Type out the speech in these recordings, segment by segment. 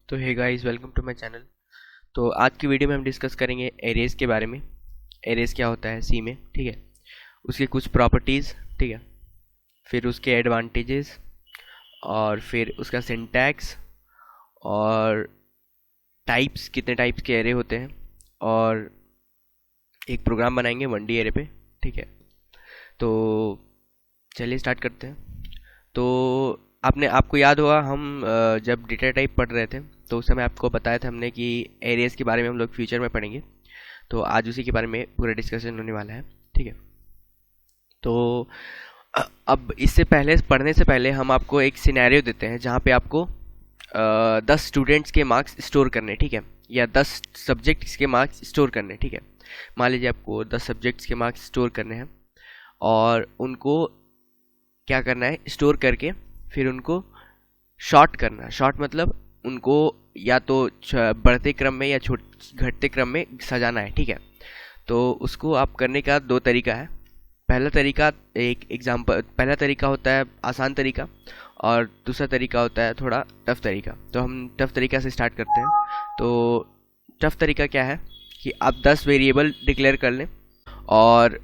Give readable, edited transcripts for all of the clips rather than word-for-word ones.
तो hey guys, welcome to my channel. तो आज की वीडियो में हम डिस्कस करेंगे एरेज के बारे में। एरेज क्या होता है सी में, ठीक है। उसके कुछ प्रॉपर्टीज़, ठीक है। फिर उसके एडवांटेजेस, और फिर उसका सिंटैक्स, और टाइप्स, कितने टाइप्स के एरे होते हैं, और एक प्रोग्राम बनाएंगे 1D एरे पे, ठीक है। तो चलिए स्टार्ट करते हैं। तो आपको याद होगा, हम जब डेटा टाइप पढ़ रहे थे तो उस समय आपको बताया था हमने कि एरेज के बारे में हम लोग फ्यूचर में पढ़ेंगे। तो आज उसी के बारे में पूरा डिस्कशन होने वाला है, ठीक है। तो अब इससे पहले, पढ़ने से पहले हम आपको एक सिनेरियो देते हैं जहाँ पे आपको 10 स्टूडेंट्स के मार्क्स स्टोर करने, ठीक है, या 10 सब्जेक्ट्स के मार्क्स स्टोर करने, ठीक है। मान लीजिए आपको 10 सब्जेक्ट्स के मार्क्स स्टोर करने हैं और उनको क्या करना है, स्टोर करके फिर उनको शॉर्ट करना। शॉर्ट मतलब उनको या तो बढ़ते क्रम में या घटते क्रम में सजाना है, ठीक है। तो उसको आप करने का दो तरीका है। पहला तरीका होता है आसान तरीका, और दूसरा तरीका होता है थोड़ा टफ तरीका। तो हम टफ तरीका से स्टार्ट करते हैं। तो टफ तरीका क्या है कि आप 10 वेरिएबल डिक्लेयर कर लें, और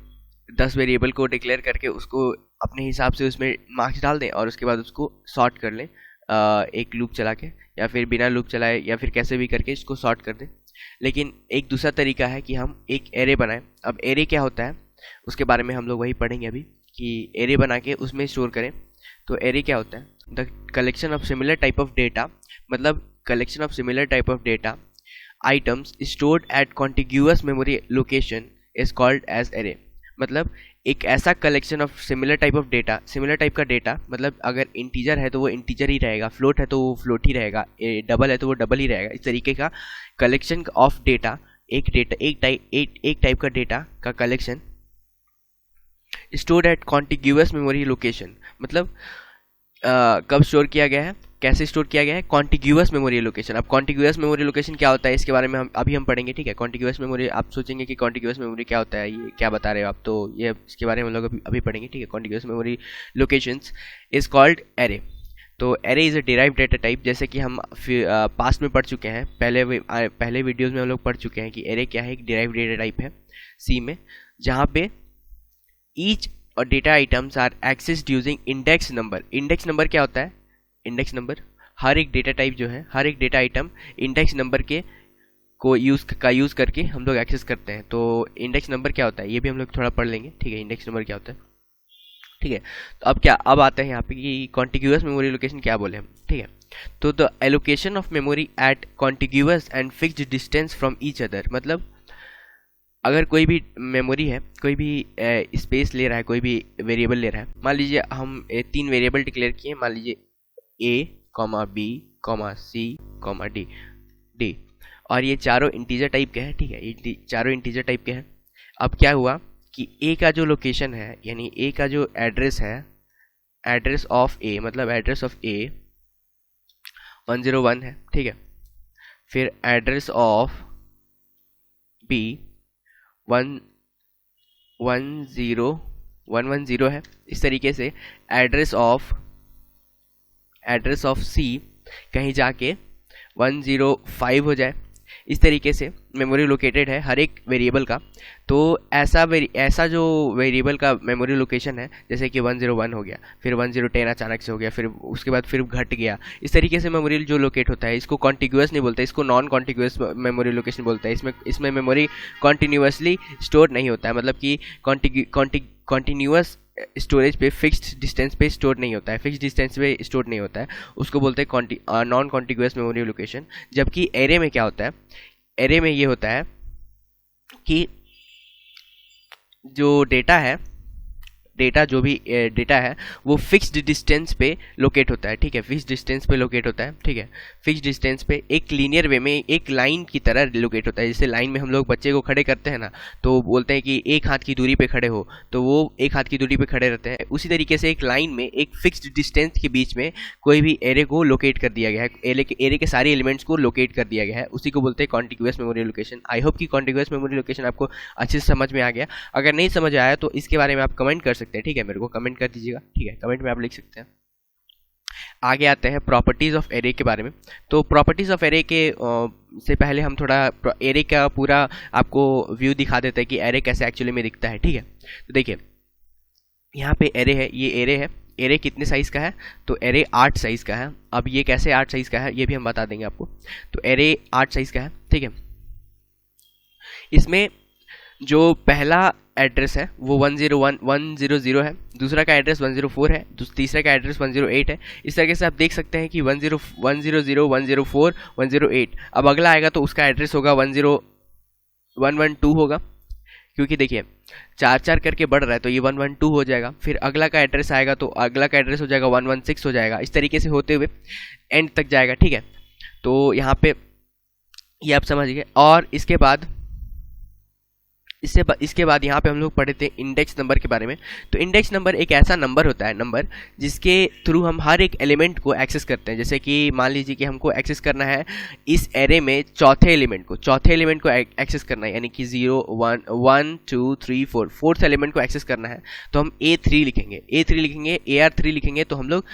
10 वेरिएबल को डिक्लेयर करके उसको अपने हिसाब से उसमें मार्क्स डाल दें, और उसके बाद उसको सॉर्ट कर लें एक लूप चला के, या फिर बिना लूप चलाए, या फिर कैसे भी करके इसको सॉर्ट कर दें। लेकिन एक दूसरा तरीका है कि हम एक एरे बनाएं। अब एरे क्या होता है उसके बारे में हम लोग वही पढ़ेंगे अभी, कि एरे बना के उसमें स्टोर करें। तो एरे क्या होता है, the collection of similar type of data, मतलब collection of similar type of data items stored at contiguous memory location is called as array. मतलब एक ऐसा collection of similar type of data, similar type का data मतलब अगर integer है तो वो इंटीजर ही रहेगा, फ्लोट है तो वो फ्लोट ही रहेगा, डबल है तो वो डबल ही रहेगा। इस तरीके का कलेक्शन ऑफ डेटा, एक टाइप का डेटा का collection stored at contiguous memory location. मतलब कब स्टोर किया गया है, कैसे स्टोर किया गया है, कॉन्टिग्यूअस मेमोरी लोकेशन। अब कॉन्टिग्यूअस मेमोरी लोकेशन क्या होता है इसके बारे में हम पढ़ेंगे, ठीक है। कॉन्टिग्यूअस मेमोरी, आप सोचेंगे कि कॉन्टिग्यूअस मेमोरी क्या होता है, ये क्या बता रहे हो आप, तो ये इसके बारे में हम लोग अभी पढ़ेंगे, ठीक है। Contiguous memory locations is called array. तो array is a derived data type, जैसे कि हम पास्ट में पढ़ चुके हैं, पहले वीडियोज़ में हम लोग पढ़ चुके हैं कि एरे क्या है, एक डिराइव्ड डेटा टाइप है सी में, जहाँ पे ईच और data items are accessed using index number. Index number क्या होता है, इंडेक्स नंबर हर एक डेटा टाइप जो है, हर एक डेटा आइटम इंडेक्स नंबर के यूज़ करके हम लोग एक्सेस करते हैं। तो इंडेक्स नंबर क्या होता है ये भी हम लोग थोड़ा पढ़ लेंगे, ठीक है। इंडेक्स नंबर क्या होता है, ठीक है। तो अब आते हैं यहाँ पे कि कॉन्टिग्यूअस मेमोरी लोकेशन क्या बोले हम, ठीक है। तो the allocation of memory at contiguous and fixed distance from each other. मतलब अगर कोई भी मेमोरी है, कोई भी स्पेस ले रहा है, कोई भी वेरिएबल ले रहा है, मान लीजिए हम 3 वेरिएबल डिक्लेयर किए, मान लीजिए a, b, c, d, और ये चारों इंटीजर टाइप के हैं, ठीक है। ये चारों इंटीजर टाइप के हैं। अब क्या हुआ कि a का जो लोकेशन है, यानी a का जो एड्रेस है, एड्रेस ऑफ a, मतलब एड्रेस ऑफ a 101 है, ठीक है। फिर एड्रेस ऑफ b 110 है। इस तरीके से एड्रेस ऑफ सी कहीं जाके 105 हो जाए। इस तरीके से मेमोरी लोकेटेड है हर एक वेरिएबल का। तो ऐसा जो वेरिएबल का मेमोरी लोकेशन है, जैसे कि 101 हो गया, फिर 1010 अचानक से हो गया, फिर उसके बाद फिर घट गया, इस तरीके से मेमोरी जो लोकेट होता है, इसको कॉन्टिग्यूअस नहीं बोलते, इसको नॉन कॉन्टिग्यूअस मेमोरी लोकेशन बोलता है। इसमें मेमोरी कॉन्टिन्यूअसली स्टोर नहीं होता है, मतलब कि कॉन्टिन्यूअस स्टोरेज पे फिक्स्ड डिस्टेंस पे स्टोर नहीं होता है, फिक्स्ड डिस्टेंस पे स्टोर नहीं होता है, उसको बोलते हैं नॉन कॉन्टिग्यूअस मेमोरी लोकेशन। जबकि एरे में क्या होता है, एरे में ये होता है कि जो डेटा जो भी डेटा है वो फिक्स्ड डिस्टेंस पे लोकेट होता है, ठीक है। फिक्स्ड डिस्टेंस पे लोकेट होता है, ठीक है। फिक्स्ड डिस्टेंस पे एक लीनियर वे में, एक लाइन की तरह लोकेट होता है। जैसे लाइन में हम लोग बच्चे को खड़े करते हैं ना, तो बोलते हैं कि एक हाथ की दूरी पे खड़े हो, तो वो एक हाथ की दूरी पे खड़े रहते हैं। उसी तरीके से एक लाइन में एक फिक्स्ड डिस्टेंस के बीच में कोई भी एरे को लोकेट कर दिया गया है, एरे के सारे एलिमेंट्स को लोकेट कर दिया गया है, उसी को बोलते हैं contiguous memory location. I hope कि कॉन्टिग्यूअस मेमोरी लोकेशन आपको अच्छे से समझ में आ गया। अगर नहीं समझ आया तो इसके बारे में आप कमेंट कर सकते हैं, ठीक है। मेरे को कमेंट कर दीजिएगा, ठीक है। कमेंट में आप लिख सकते हैं। आगे आते हैं प्रॉपर्टीज़ ऑफ एरे के बारे में। तो प्रॉपर्टीज़ ऑफ एरे के से पहले हम थोड़ा एरे का पूरा आपको व्यू दिखा देते हैं कि एरे कैसे एक्चुअली में दिखता है, ठीक है। तो देखिए यहाँ पे एरे है, ये एरे है। एरे कितने साइज़ का है? तो एरे 8 साइज़ का है। अब ये कैसे 8 साइज़ का है ये भी हम बता देंगे आपको। तो एरे 8 साइज़ का है, ठीक है। इसमें जो पहला एड्रेस है वो 100 है, दूसरा का एड्रेस 104 है, तीसरे का एड्रेस 108 है। इस तरीके से आप देख सकते हैं कि 100 104 108। अब अगला आएगा तो उसका एड्रेस होगा 10112 होगा, क्योंकि देखिए 4 करके बढ़ रहा है तो ये 112 हो जाएगा। फिर अगला का एड्रेस आएगा तो अगला का एड्रेस हो जाएगा 116 हो जाएगा। इस तरीके से होते हुए एंड तक जाएगा, ठीक है। तो यहाँ पे ये आप समझ गए। और इसके बाद यहाँ पे हम लोग पढ़े थे इंडेक्स नंबर के बारे में। तो इंडेक्स नंबर एक ऐसा नंबर होता है, नंबर जिसके थ्रू हम हर एक एलिमेंट को एक्सेस करते हैं। जैसे कि मान लीजिए कि हमको एक्सेस करना है इस एरे में चौथे एलिमेंट को एक्सेस करना है, यानी कि 0 1 1 2 3 4 फोर्थ एलिमेंट को एक्सेस करना है तो हम A3 लिखेंगे, AR3 लिखेंगे तो हम लोग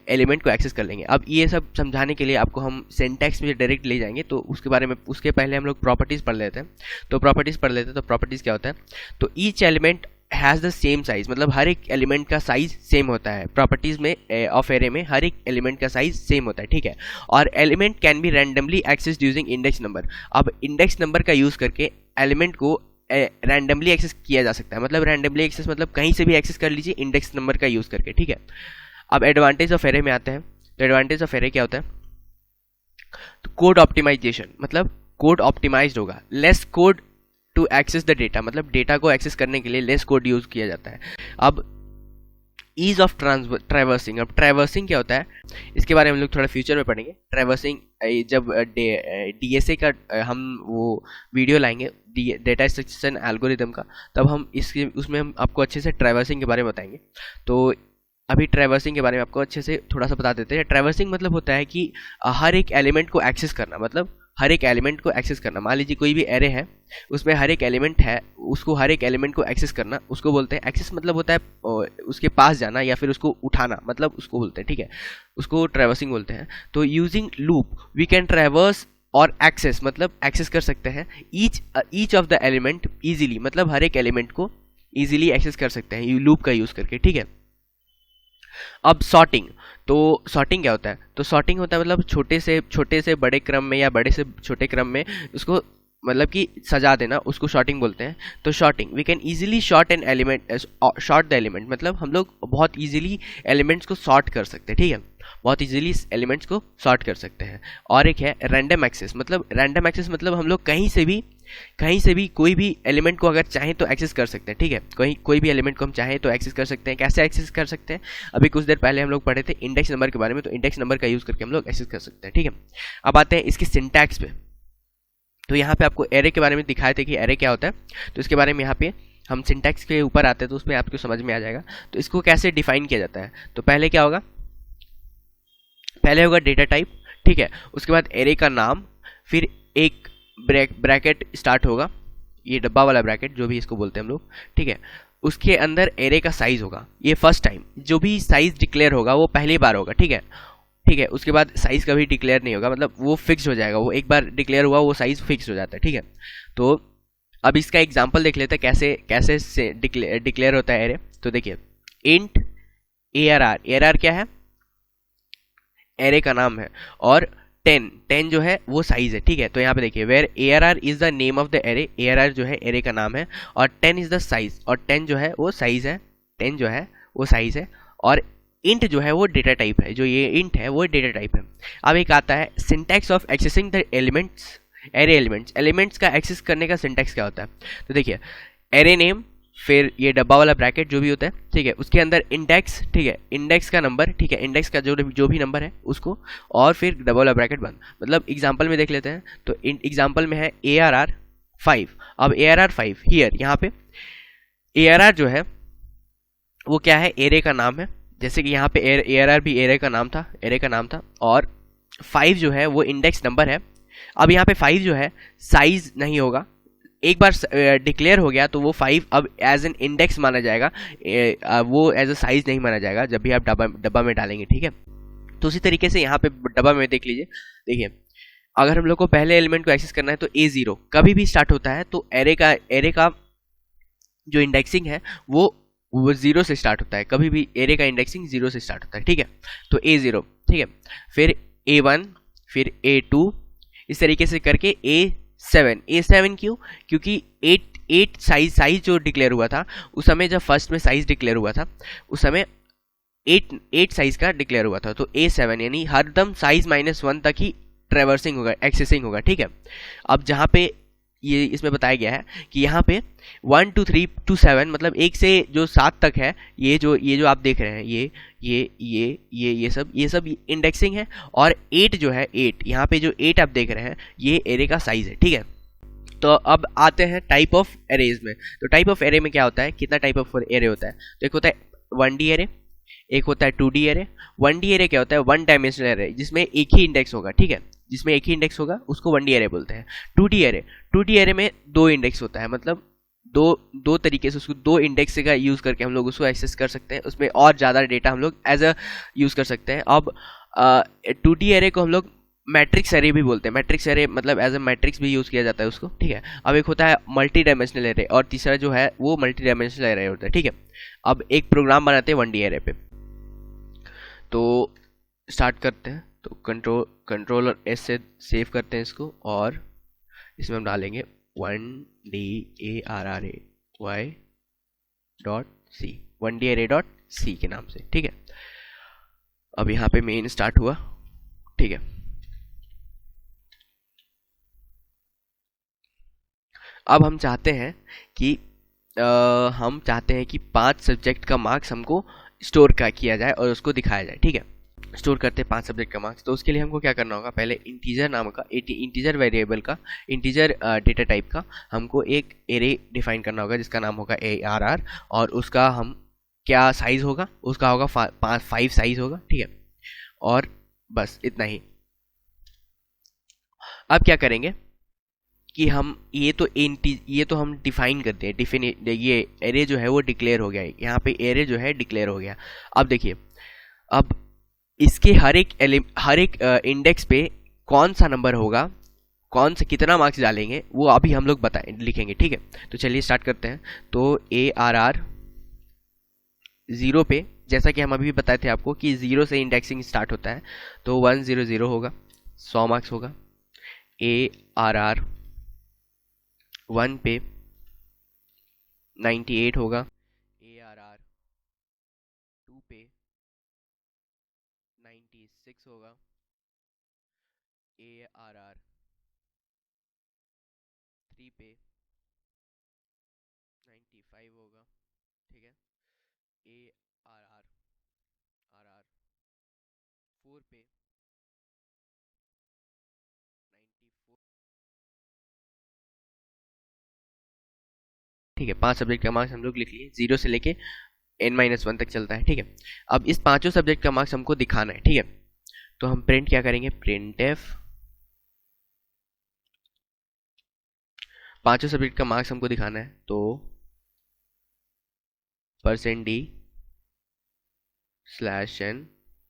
एलिमेंट को एक्सेस कर लेंगे। अब ये सब समझाने के लिए आपको हम सिंटैक्स में डायरेक्ट ले जाएंगे, तो उसके बारे में उसके पहले हम लोग प्रॉपर्टीज़ पढ़ लेते हैं। तो प्रॉपर्टीज़ क्या होता है? तो each element has the same size, मतलब हर एक एलिमेंट का साइज सेम होता है। प्रॉपर्टीज में ऑफ एरे में हर एक एलिमेंट का साइज सेम होता है, ठीक है। और element can be randomly accessed using index number. अब इंडेक्स नंबर का यूज करके एलिमेंट को रैंडमली एक्सेस किया जा सकता है। मतलब रैंडमली एक्सेस मतलब कहीं से भी एक्सेस कर लीजिए इंडेक्स नंबर का यूज करके, ठीक है। अब एडवांटेज ऑफ एरे में आते हैं। तो एडवांटेज ऑफ एरे क्या होता है? तो कोड ऑप्टिमाइजेशन, मतलब कोड ऑप्टिमाइज्ड होगा। Less code to access the data, मतलब डेटा को एक्सेस करने के लिए लेस कोड यूज किया जाता है। अब ईज ऑफ ट्रैवर्सिंग। अब ट्रैवर्सिंग क्या होता है इसके बारे में हम लोग थोड़ा फ्यूचर में पढ़ेंगे। ट्रैवर्सिंग जब DSA का हम वो वीडियो लाएंगे डेटा स्ट्रक्चर एल्गोरिदम का, तब हम उसमें हम आपको अच्छे से ट्रैवर्सिंग के बारे में बताएंगे। तो अभी ट्रैवर्सिंग के बारे में आपको अच्छे से थोड़ा सा बता देते हैं। ट्रैवर्सिंग मतलब होता है कि हर एक एलिमेंट को एक्सेस करना, मतलब हर एक एलिमेंट को एक्सेस करना। मान लीजिए कोई भी एरे है, उसमें हर एक एलिमेंट है, उसको हर एक एलिमेंट को एक्सेस करना, उसको बोलते हैं एक्सेस। मतलब होता है उसके पास जाना या फिर उसको उठाना, मतलब उसको बोलते हैं, ठीक है, उसको ट्रैवर्सिंग बोलते हैं। तो using loop we can traverse और एक्सेस, मतलब एक्सेस कर सकते हैं each of the element easily, मतलब हर एक एलिमेंट को ईजिली एक्सेस कर सकते हैं लूप का यूज करके, ठीक है। अब सॉर्टिंग। तो सॉर्टिंग क्या होता है? तो सॉर्टिंग होता है मतलब छोटे से बड़े क्रम में या बड़े से छोटे क्रम में उसको मतलब कि सजा देना, उसको शॉर्टिंग बोलते हैं। तो sorting we can easily sort the element, मतलब हम लोग बहुत इजीली एलिमेंट्स को सॉर्ट कर सकते हैं, ठीक है, बहुत इजीली एलिमेंट्स को सॉर्ट कर सकते हैं। और एक है रैंडम एक्सेस। मतलब रैंडम एक्सेस मतलब हम लोग कहीं से भी कोई भी एलिमेंट को अगर चाहें तो एक्सेस कर सकते हैं, ठीक है। कोई भी एलिमेंट को हम चाहें तो एक्सेस कर सकते हैं। कैसे एक्सेस कर सकते हैं? अभी कुछ देर पहले हम लोग पढ़े थे इंडेक्स नंबर के बारे में। तो इंडेक्स नंबर का यूज करके हम लोग एक्सेस कर सकते हैं, ठीक है। अब आते हैं इसकी सिंटैक्स पे। तो यहाँ पे आपको एरे के बारे में दिखाए थे कि एरे क्या होता है, तो इसके बारे में यहाँ पे हम सिंटैक्स के ऊपर आते हैं तो उसमें आपको समझ में आ जाएगा। तो इसको कैसे डिफाइन किया जाता है? तो पहले क्या होगा? पहले होगा डेटा टाइप, ठीक है। उसके बाद एरे का नाम, फिर एक ब्रैकेट स्टार्ट होगा, ये डब्बा वाला ब्रैकेट जो भी इसको बोलते हैं हम लोग, ठीक है। उसके अंदर एरे का साइज होगा, ये फर्स्ट टाइम जो भी साइज डिक्लेयर होगा वो पहली बार होगा, ठीक है। उसके बाद साइज कभी डिक्लेयर नहीं होगा, मतलब वो फिक्स हो जाएगा, वो एक बार डिक्लेयर हुआ वो साइज फिक्स हो जाता है, ठीक है। तो अब इसका एग्जांपल देख लेते हैं कैसे से डिक्लेयर होता है एरे। तो देखिए इंट ARR क्या है? एरे का नाम है। और 10 जो है वो साइज है, ठीक है। तो यहाँ पे देखिए where ARR is the name of the array, ARR जो है एरे का नाम है, और 10 इज द साइज, और 10 जो है वो साइज है, 10 जो है वो साइज है। और इंट जो है वो डेटा टाइप है, जो ये इंट है वो डेटा टाइप है। अब एक आता है syntax of accessing the elements, array elements का एक्सेस करने का सिंटैक्स क्या होता है? तो देखिए एरे नेम, फिर ये डब्बा वाला ब्रैकेट जो भी होता है, ठीक है, उसके अंदर इंडेक्स, ठीक है, इंडेक्स का नंबर, ठीक है, इंडेक्स का जो भी नंबर है उसको, और फिर डब्बा वाला ब्रैकेट बंद। मतलब एग्जांपल में देख लेते हैं। तो एग्जांपल में है ARR 5। अब ARR 5 हियर, यहाँ पे ARR जो है वो क्या है? एरे का नाम है। जैसे कि यहाँ पे ARR भी एरे का नाम था, और 5 जो है वो इंडेक्स नंबर है। अब यहाँ पे 5 जो है साइज नहीं होगा, एक बार डिक्लेयर हो गया तो वो 5 अब एज एन इंडेक्स माना जाएगा, वो एज अ साइज नहीं माना जाएगा जब भी आप डब्बा में डालेंगे, ठीक है। तो उसी तरीके से यहाँ पे डब्बा में देख लीजिए, देखिए अगर हम लोग को पहले एलिमेंट को एक्सेस करना है तो A0 कभी भी स्टार्ट होता है, तो एरे का जो इंडेक्सिंग है वो 0 से स्टार्ट होता है, कभी भी एरे का इंडेक्सिंग 0 से स्टार्ट होता है, ठीक है। तो A0, ठीक है, फिर A1, फिर A2, इस तरीके से करके A7 क्यों? क्योंकि 8 साइज जो डिक्लेयर हुआ था उस समय, जब फर्स्ट में साइज डिक्लेयर हुआ था उस समय 8 साइज का डिक्लेयर हुआ था, तो A7 यानी हरदम साइज -1 तक ही ट्रेवर्सिंग होगा, एक्सेसिंग होगा, ठीक है। अब जहाँ पे ये इसमें बताया गया है कि यहाँ पे 1 2 3 2 7 मतलब 1 से जो 7 तक है, ये जो आप देख रहे हैं, ये सब इंडेक्सिंग है, और 8 जो है, 8 यहाँ पे जो 8 आप देख रहे हैं ये एरे का साइज है, ठीक है। तो अब आते हैं टाइप ऑफ एरेज में। तो टाइप ऑफ एरे में क्या होता है, कितना टाइप ऑफ एरे होता है? तो एक होता है 1D एरे, एक होता है 2D एरे। 1D एरे क्या होता है? 1 डायमेंशनल एरे, जिसमें एक ही इंडेक्स होगा, ठीक है, जिसमें एक ही इंडेक्स होगा उसको 1D एरे बोलते हैं। 2D एरे में 2 इंडेक्स होता है, मतलब दो तरीके से उसको 2 इंडेक्स का यूज़ करके हम लोग उसको एक्सेस कर सकते हैं, उसमें और ज़्यादा डेटा हम लोग एज अ यूज़ कर सकते हैं। अब 2D एरे को हम लोग मैट्रिक्स एरे भी बोलते हैं, मैट्रिक्स एरे मतलब एज अ मैट्रिक्स भी यूज़ किया जाता है उसको, ठीक है। अब एक होता है मल्टी डायमेंशनल एरे, और तीसरा जो है वो मल्टी डायमेंशनल एरे होता है, ठीक है। अब एक प्रोग्राम बनाते हैं 1D एरे पे, तो स्टार्ट करते हैं। तो कंट्रोलर S से सेव करते हैं इसको, और इसमें हम डालेंगे 1D array.c 1D array.c के नाम से, ठीक है। अब यहाँ पे मेन स्टार्ट हुआ, ठीक है। अब हम चाहते हैं कि 5 सब्जेक्ट का मार्क्स हमको स्टोर किया जाए और उसको दिखाया जाए, ठीक है। स्टोर करते हैं 5 सब्जेक्ट का मार्क्स, तो उसके लिए हमको क्या करना होगा, पहले इंटीजर नाम का, इंटीजर वेरिएबल का, इंटीजर डेटा टाइप का हमको एक एरे डिफाइन करना होगा जिसका नाम होगा ARR, और उसका हम क्या साइज होगा, उसका होगा 5 साइज होगा, ठीक है। और बस इतना ही। अब क्या करेंगे कि हम ये तो हम डिफाइन करते हैं, ये एरे जो है वो डिक्लेयर हो गया है, यहाँ पे एरे जो है डिक्लेयर हो गया। अब देखिए, अब इसके हर एक इंडेक्स पे कौन सा नंबर होगा, कौन से कितना मार्क्स डालेंगे, वो अभी हम लोग लिखेंगे, ठीक है। तो चलिए स्टार्ट करते हैं। तो ARR 0 पे, जैसा कि हम अभी बताए थे आपको कि 0 से इंडेक्सिंग स्टार्ट होता है, तो 100 होगा, 100 मार्क्स होगा। ARR 1 पे 98 होगा। ARR 2 पे 96 होगा। ARR 3 पे 95 होगा, ठीक है। ARR 4 पे 94, ठीक है। 5 सब्जेक्ट का मार्क्स हम लोग लिख लिए, 0 से लेके n-1 तक चलता है, ठीक है। अब इस 5 सब्जेक्ट का मार्क्स हमको दिखाना है, ठीक है। तो हम प्रिंट क्या करेंगे, printf 5 सब्जेक्ट का मार्क्स हमको दिखाना है, तो %d/n,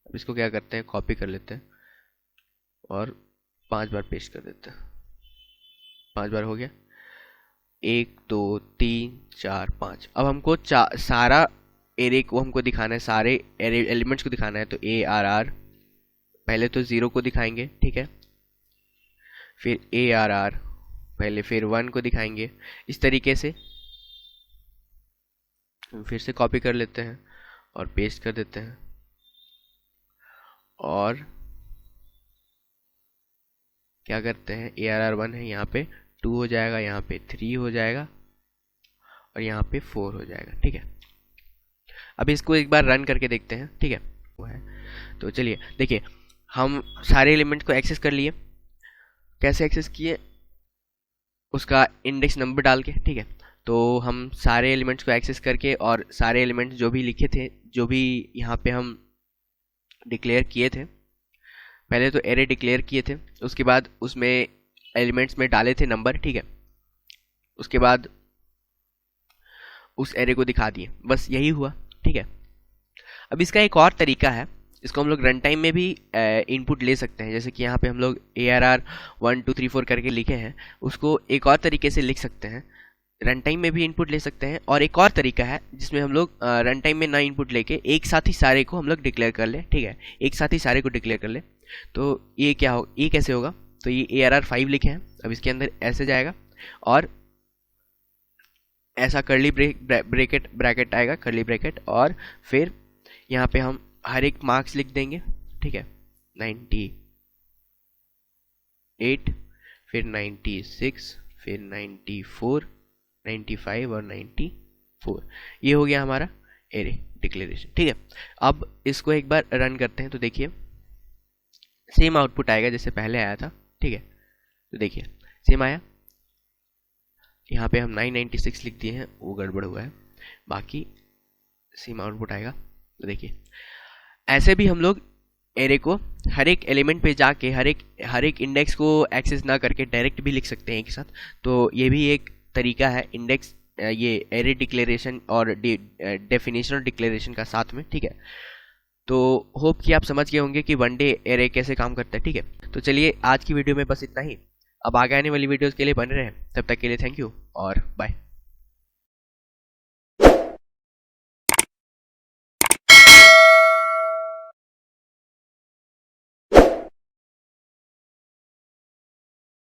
अब इसको क्या करते हैं, कॉपी कर लेते हैं और 5 बार पेस्ट कर देते हैं। 5 बार हो गया, 1 2 3 4 5। अब हमको सारा एरे को हमको दिखाना है, सारे एरे एलिमेंट्स को दिखाना है। तो ARR पहले तो 0 को दिखाएंगे, ठीक है, फिर ARR पहले फिर 1 को दिखाएंगे, इस तरीके से। फिर से कॉपी कर लेते हैं और पेस्ट कर देते हैं, और क्या करते हैं, ARR 1 है, यहाँ पे 2 हो जाएगा, यहाँ पे 3 हो जाएगा, और यहाँ पे 4 हो जाएगा, ठीक है। अब इसको एक बार रन करके देखते हैं, ठीक है, वो है। तो चलिए देखिए, हम सारे एलिमेंट को एक्सेस कर लिए। कैसे एक्सेस किए, उसका इंडेक्स नंबर डाल के, ठीक है। तो हम सारे एलिमेंट्स को एक्सेस करके, और सारे एलिमेंट्स जो भी लिखे थे, जो भी यहाँ पे हम डिक्लेयर किए थे, पहले तो एरे डिक्लेयर किए थे, उसके बाद उसमें एलिमेंट्स में डाले थे नंबर, ठीक है। उसके बाद उस एरे को दिखा दिए, बस यही हुआ, ठीक है। अब इसका एक और तरीका है इसको हम लोग रन टाइम में भी इनपुट ले सकते हैं। जैसे कि यहाँ पे हम लोग ARR 1 2 3 4 करके लिखे हैं, उसको एक और तरीके से लिख सकते हैं, रन टाइम में भी इनपुट ले सकते हैं। और एक और तरीका है जिसमें हम लोग रन टाइम में ना इनपुट लेके एक साथ ही सारे को हम लोग डिक्लेयर कर ले, ठीक है, एक साथ ही सारे को डिक्लेयर कर ले। तो ये क्या हो, ये कैसे होगा, तो ये ARR 5 लिखे हैं, अब इसके अंदर ऐसे जाएगा और ऐसा करली ब्रैकेट आएगा, करली ब्रैकेट, और फिर यहाँ पे हम हर एक मार्क्स लिख देंगे, ठीक है, 98, फिर 96, फिर 94, 95 और 94। ये हो गया हमारा एरे डिक्लेरेशन, ठीक है। अब इसको एक बार रन करते हैं तो देखिए सेम आउटपुट आएगा जैसे पहले आया था, ठीक है। तो देखिए सेम आया, यहाँ पे हम 996 लिख दिए हैं, वो गड़बड़ हुआ है, बाकी सेम आउटपुट आएगा। तो देखिए ऐसे भी हम लोग एरे को हर एक एलिमेंट पे जाके हर एक इंडेक्स को एक्सेस ना करके डायरेक्ट भी लिख सकते हैं एक साथ। तो ये भी एक तरीका है इंडेक्स, ये एरे डिक्लेरेशन और डेफिनेशन और डिक्लेरेशन का साथ में, ठीक है। तो होप कि आप समझ गए होंगे कि वन डे एरे कैसे काम करता है, ठीक है। तो चलिए आज की वीडियो में बस इतना ही, अब आगे आने वाली वीडियोस के लिए बने रहें, तब तक के लिए थैंक यू और बाय।